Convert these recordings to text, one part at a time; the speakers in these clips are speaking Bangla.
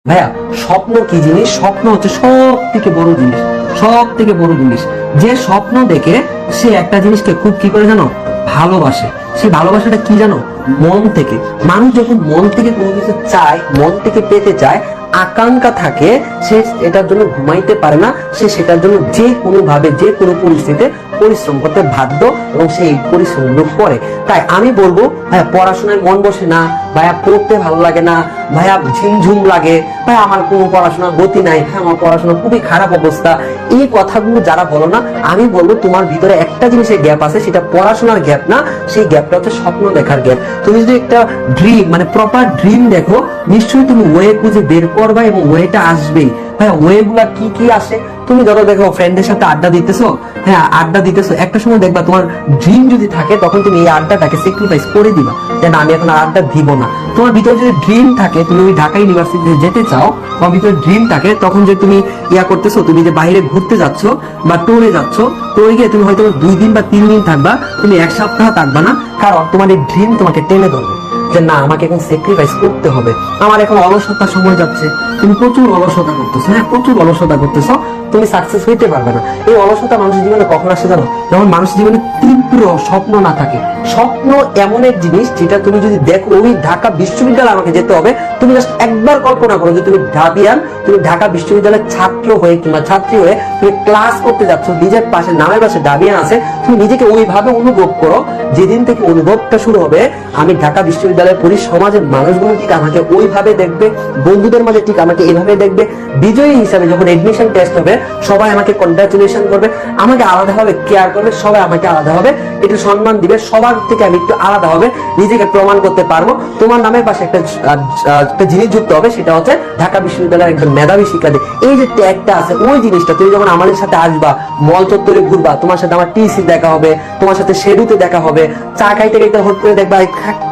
ভাইয়া, স্বপ্ন কি জিনিস? স্বপ্ন হচ্ছে সব থেকে বড় জিনিস, সব থেকে বড় জিনিস। যে স্বপ্ন দেখে সে একটা জিনিসকে খুব কি করে জানো, ভালোবাসে। সেই ভালোবাসাটা কি জানো, মন থেকে। মানুষ যখন মন থেকে কোনো কিছু চায়, মন থেকে পেতে চায়, আকাঙ্ক্ষা থাকে, সে এটার জন্য ঘুমাইতে পারে না, সে সেটার জন্য যে কোনো ভাবে যে কোনো পরিস্থিতিতে পরিশ্রম করতে বাধ্য এবং সেই পরিশ্রমগুলো করে। তাই আমি বলবো ভাইয়া, পড়াশোনায় মন বসে না, ভাইয়া পড়তে ভালো লাগে না, ভাইয়া ঝিমঝুম লাগে, ভাই আমার কোনো পড়াশোনার গতি নাই, হ্যাঁ আমার পড়াশোনা খুবই খারাপ অবস্থা, এই কথাগুলো যারা বলো না, আমি বলবো তোমার ভিতরে একটা জিনিসের গ্যাপ আছে, সেটা পড়াশোনার গ্যাপ না, সেই গ্যাপটা হচ্ছে স্বপ্ন দেখার গ্যাপ। তুমি যদি একটা ড্রিম মানে প্রপার ড্রিম দেখো, নিশ্চয়ই তুমি ওয়ে খুঁজে বের করবা এবং ওয়েটা আসবেই। হ্যাঁ, ওয়ে গুলা কি কি আসে, তুমি ধরো দেখো ফ্রেন্ডের সাথে আড্ডা দিতেছো, হ্যাঁ আড্ডা দিতেছো, একটা সময় দেখবা তোমার ড্রিম যদি থাকে, তখন তুমি এই আড্ডাটাকে স্যাক্রিফাইস করে দিবা, যে না আমি এখন আড্ডা দিব না। তোমার ভিতরে যদি ড্রিম থাকে, তুমি ওই ঢাকা ইউনিভার্সিটিতে যেতে চাও, তোমার ভিতরে ড্রিম থাকে, তখন যে তুমি ইয়া করতেছো, তুমি যে বাইরে ঘুরতে যাচ্ছ বা ট্যুরে যাচ্ছ, ট্যুরে গিয়ে তুমি হয়তো 2 দিন বা 3 দিন থাকবা, তুমি 1 সপ্তাহ থাকবা না, কারণ তোমার এই ড্রিম তোমাকে টেনে ধরবে যে না আমাকে এখন স্যাক্রিফাইস করতে হবে, আমার এখন অলসতার সময় যাচ্ছে। তুমি প্রচুর অলসতা করতেছো, হ্যাঁ প্রচুর অলসতা করতেছো, তুমি সাকসেস হইতে পারবে না। এই অলসতা মানুষের জীবনে কখন আসে জানো, যখন মানুষের জীবনে তীব্র স্বপ্ন না থাকে। স্বপ্ন এমন এক জিনিস যেটা তুমি যদি দেখো, ওই ঢাকা বিশ্ববিদ্যালয়ে আমাকে যেতে হবে, তুমি জাস্ট একবার কল্পনা করো যে তুমি ঢাবিয়ান, তুমি ঢাকা বিশ্ববিদ্যালয়ের ছাত্র হয়ে কিংবা ছাত্রী হয়ে তুমি ক্লাস করতে যাচ্ছ, নিজের পাশে নামের পাশে ঢাবিয়ান আছে, তুমি নিজেকে ওইভাবে অনুভব করো। যেদিন থেকে অনুভবটা শুরু হবে, আমি ঢাকা বিশ্ববিদ্যালয়ে পড়ি, সমাজের মানুষগুলো ঠিক আমাকে ওইভাবে দেখবে, বন্ধুদের মাঝে ঠিক আমাকে এইভাবে দেখবে, বিজয়ী হিসাবে যখন এডমিশন টেস্ট হবে সবাই আমাকে কনগ্রাচুলেশন করবে, আমাকে আলাদাভাবে কেয়ার করবে, সবাই আমাকে আলাদাভাবে একটু সম্মান দিবে, সবার থেকে আমি একটু আলাদাভাবে নিজেকে প্রমাণ করতে পারবো। তোমার নামের পাশে একটা জিনিস যুক্ত হবে, সেটা হচ্ছে ঢাকা বিশ্ববিদ্যালয়ের একজন মেধাবী শিক্ষার্থী। এই যে ট্যাগটা আছে, ওই জিনিসটা তুমি যখন আমাদের সাথে আসবা, মল চত্বরে ঘুরবা, তোমার সাথে আমার টিসি দেখা হবে, তোমার সাথে শেডুতে দেখা হবে, চা খাইতে খাইতে হট করে দেখবা,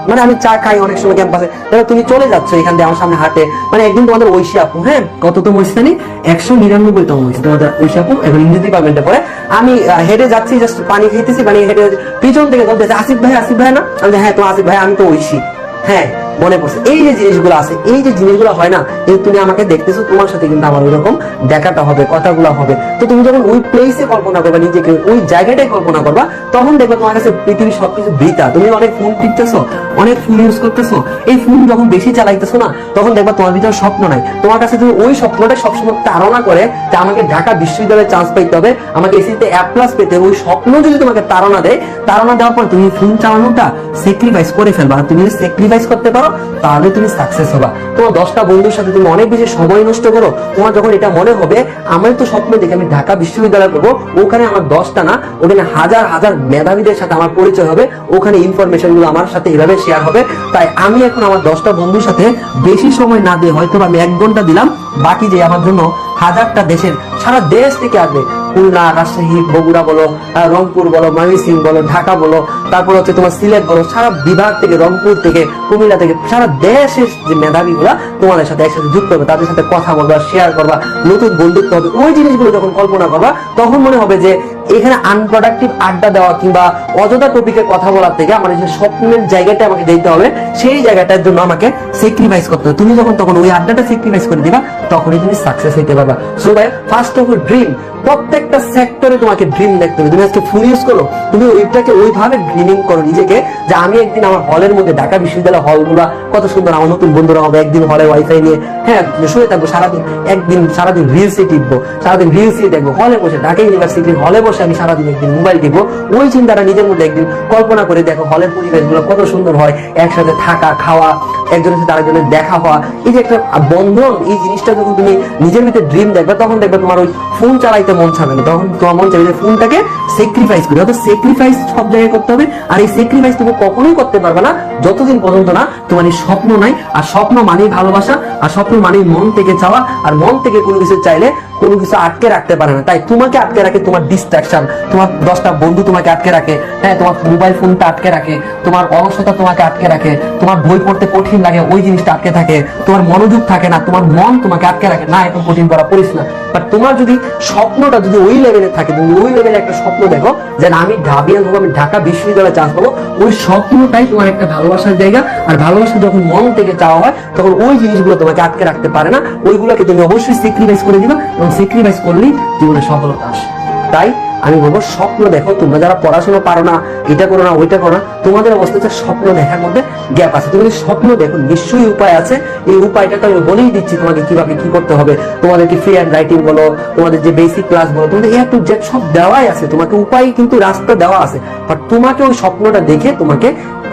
মানে আমি চা খাই অনেক সময় ক্যাম্পাসে, তুমি চলে যাচ্ছ এখান দিয়ে আমার সামনে হাঁটে, মানে একদিন তোমাদের ঐশী আপু, হ্যাঁ কততম হয়েছে জানি, 199তম হয়েছে তোমাদের ঐশী আপু, এখন ইংরেজি ডিপার্টমেন্টে পড়ে। আমি হেঁটে যাচ্ছি, জাস্ট পানি খেতেছি, পানি হেঁটে পিছন থেকে বলতেছে আসিফ ভাই না, আমি হ্যাঁ তো আসিফ ভাই, আমি তো ঐশী, হ্যাঁ মনে পড়ছে। এই যে জিনিসগুলো আছে, এই যে জিনিসগুলো হয় না, এই তুমি আমাকে দেখতেছো, তোমার সাথে কিন্তু আমার ওইরকম দেখাটা হবে, কথাগুলো হবে। তো তুমি যখন ওই প্লেসে কল্পনা করবা, নিজেকে ওই জায়গাটাই কল্পনা করবা, তখন দেখবে তোমার কাছে পৃথিবীর সবকিছু বৃথা। তুমি অনেক ফোন টিপতেছো, অনেক ফোন ইউজ করতেছো, এই ফোন যখন বেশি চালাইতেছো না, তখন দেখবা তোমার ভিতরে স্বপ্ন নাই। তোমার কাছে তুমি ওই স্বপ্নটা সবসময় তাড়না করে যে আমাকে ঢাকা বিশ্ববিদ্যালয়ে চান্স পাইতে হবে, আমাকে এসিতে A+ পেতে, ওই স্বপ্ন যদি তোমাকে তাড়না দেয়, তাড়না দেওয়ার পর তুমি ফোন চালানোটা স্যাক্রিফাইস করে ফেলবা। তুমি যদি স্যাক্রিফাইস করতে পারো, তাহলে তুমি সাকসেস হবা। তোমার 10টা বন্ধুর সাথে তুমি অনেক বেশি সময় নষ্ট করো, তোমার যখন এটা মনে হবে আমার তো স্বপ্ন দেখে আমি ঢাকা বিশ্ববিদ্যালয় করবো, ওখানে আমার 10টা না, ওখানে হাজার হাজার মেধাবীদের সাথে আমার পরিচয় হবে, ওখানে ইনফরমেশন গুলো আমার সাথে এভাবে শেয়ার হবে। তাই আমি এখন আমার 10টা বন্ধুর সাথে বেশি সময় না দিয়ে হয়তো আমি 1 ঘন্টা দিলাম, বাকি যে আমার জন্য হাজারটা দেশের, সারা দেশ থেকে আসবে, খুলনা, রাজশাহী, বগুড়া বলো, রংপুর বলো, ময়মনসিংহ বলো, ঢাকা বলো, তারপর হচ্ছে তোমার সিলেট বলো, সারা বিভাগ থেকে, রংপুর থেকে, কুমিল্লা থেকে, সারা দেশের যে মেধাবী গুলা তোমাদের সাথে একসাথে যুক্ত হবে, তাদের সাথে কথা বলবা, শেয়ার করবা, নতুন বন্ধুত্ব হবে। ওই জিনিসগুলো যখন কল্পনা করবা, তখন মনে হবে যে এখানে আনপ্রোডাক্টিভ আড্ডা দেওয়া কিংবা অযথা টপিকে কথা বলার থেকে আমার যে স্বপ্নের জায়গাটা আমাকে দিতে হবে, সেই জায়গাটার জন্য আমাকে স্যাক্রিফাইস করতে হবে। তুমি যখন তখন ওই আড্ডাটা স্যাক্রিফাইস করে দিবা, তখনই তুমি সাকসেস হইতে পারবা। সো ভাই, ফার্স্ট অফ অল ড্রিম, প্রত্যেকটা সেক্টরে তোমাকে ড্রিম দেখতে হবে। তুমি আজকে ফোন ইউজ করো, তুমি ওইটাকে ওইভাবে ড্রিমিং করো নিজেকে, যে আমি একদিন আমার হলের মধ্যে, ঢাকা বিশ্ববিদ্যালয় হলগুলা কত সুন্দর, আমার নতুন বন্ধুরা হবে, একদিন হলে ওয়াইফাই নিয়ে হ্যাঁ শুয়ে থাকবো সারাদিন, একদিন সারাদিন রিলসই টিপবো, সারাদিন রিলসই দেখবো, হলে বসে, ঢাকা ইউনিভার্সিটির হলে বসে আমি সারাদিন একদিন মোবাইল টিপবো। ওই চিন্তাটা নিজের মধ্যে একদিন কল্পনা করে দেখো, হলের পরিবেশ গুলো কত সুন্দর হয়, একসাথে থাকা, খাওয়া, একজনের সাথে আরেকজনের দেখা হওয়া, এই যে একটা বন্ধন, এই জিনিসটা যখন তুমি নিজের ভিতরে ড্রিম দেখবে, তখন দেখবে তোমার ওই ফোন চালাইতে মন চাবে না, তখন তোমার মন চাইবে যে ফোনটাকে স্যাক্রিফাইস করি। অর্থাৎ স্যাক্রিফাইস সব জায়গায় করতে হবে, আর এই স্যাক্রিফাইস তুমি কখনোই করতে পারবে না যতদিন পর্যন্ত না তোমার এই স্বপ্ন নাই। আর স্বপ্ন মানেই ভালোবাসা, আর স্বপ্ন মানেই মন থেকে চাওয়া, আর মন থেকে কোনো কিছু চাইলে কোনো কিছু আটকে রাখতে পারে না। তাই তোমাকে আটকে রাখে তোমার ডিস্ট্রাকশন, তোমার 10টা বন্ধু তোমাকে আটকে রাখে, হ্যাঁ, তোমার মোবাইল ফোনটা আটকে রাখে, তোমার অলসতা তোমাকে আটকে রাখে, তোমার বই পড়তে কঠিন লাগে ওই জিনিসটা আটকে থাকে, তোমার মনোযোগ থাকে না, তোমার মন তোমাকে আটকে রাখে না এখন কঠিন করা পড়িস না। বাট তোমার যদি স্বপ্নটা যদি ওই লেভেলে থাকে, তুমি ওই লেভেলে একটা স্বপ্ন দেখো যে না আমি ঢাবিয়ান হবো, আমি ঢাকা বিশ্ববিদ্যালয়ে চান্স পাবো, ওই স্বপ্নটাই তোমার একটা ভালোবাসার জায়গা। আর ভালোবাসা যখন মন থেকে চাওয়া হয় তখন ওই জিনিসগুলো তোমাকে আটকে রাখতে পারে না, ওইগুলোকে তুমি অবশ্যই স্যাক্রিফাইস করে দিবা, এবং স্যাক্রিফাইস করলেই জীবনে সফলতা আসে। তাই আমি বলবো স্বপ্ন দেখো। তোমরা যারা পড়াশোনা পারো না, এটা করো না ওইটা করো না, তোমাদের অবস্থাতে স্বপ্ন দেখার মধ্যে গ্যাপ আছে। তুমি স্বপ্ন দেখো, নিশ্চয়ই উপায় আছে। এই উপায়টা তো আমি বলেই দিচ্ছি তোমাকে কিভাবে কি করতে হবে। তোমাদেরকে ফ্রি হ্যান্ড রাইটিং বলো, তোমাদের যে বেসিক ক্লাস বলো, তোমাদের এ টু জেড সব দেওয়াই আছে, তোমাকে উপায় কিন্তু রাস্তা দেওয়া আছে। বাট তোমাকে ওই স্বপ্নটা দেখে তোমাকে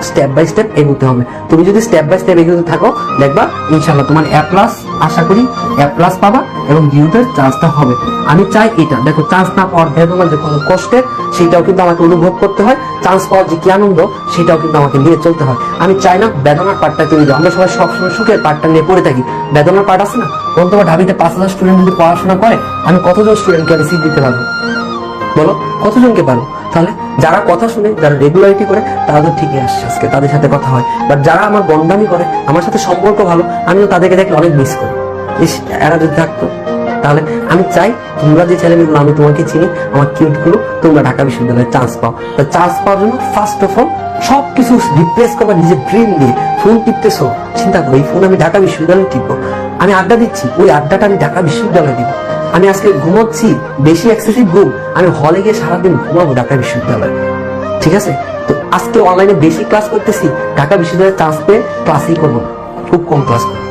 স্টেপ বাই স্টেপ এগোতে হবে। তুমি যদি স্টেপ বাই স্টেপ এগোতে থাকো, দেখবা ইনশাআল্লাহ তোমার এ প্লাস, আশা করি এ প্লাস পাবা এবং জিউতের চান্সটা হবে। আমি চাই এটা দেখো, চান্স না পাওয়ার বেদনা যে কোনো কষ্টের, সেটাও কিন্তু আমাকে অনুভব করতে হয়। চান্স পাওয়ার যে কি আনন্দ, সেটাও কিন্তু আমাকে নিয়ে চলতে হয়। আমি চাই না বেদনার পার্টটা তুমি যাও। আমরা সবাই সবসময় সুখের পার্টটা নিয়ে পড়ে থাকি, বেদনার পার্ট আছে না। তখন তোমার ঢাবিতে 5000 স্টুডেন্ট যদি পড়াশোনা করে, আমি কতজন স্টুডেন্টকে আমি সিট দিতে পারবো বলো? কতজনকে পারো? তাহলে যারা কথা শুনে, যারা রেগুলারিটি করে, তারা তো ঠিকই আসছে, আজকে তাদের সাথে কথা হয়। বাট যারা আমার বন্ডামি করে, আমার সাথে সম্পর্ক ভালো, আমিও তাদেরকে দেখলে অনেক মিস করি। এরা যদি থাকতো, তাহলে আমি চাই তোমরা যে ছেলেমেয়েগুলো, আমি তোমাকে চিনি, আমার কিউট গুলো, তোমরা ঢাকা বিশ্ববিদ্যালয়ে চান্স পাও। চান্স পাওয়ার জন্য ফার্স্ট অফ অল সবকিছু রিপ্লেস করবা নিজের ব্রেন দিয়ে। ফোন টিপতেছো, চিন্তা করো এই ফোন আমি ঢাকা বিশ্ববিদ্যালয়ে টিপবো। আমি আড্ডা দিচ্ছি, ওই আড্ডাটা আমি ঢাকা বিশ্ববিদ্যালয়ে দিব। আমি আজকে ঘুমোচ্ছি, বেশি এক্সেসিভ ঘুম, আমি হলে গিয়ে সারাদিন ঘুমাবো ঢাকা বিশ্ববিদ্যালয়ে। ঠিক আছে? তো আজকে অনলাইনে বেশি ক্লাস করতেছি, ঢাকা বিশ্ববিদ্যালয়ে চান্স পেয়ে ক্লাসই করবো, খুব কম ক্লাস করবো।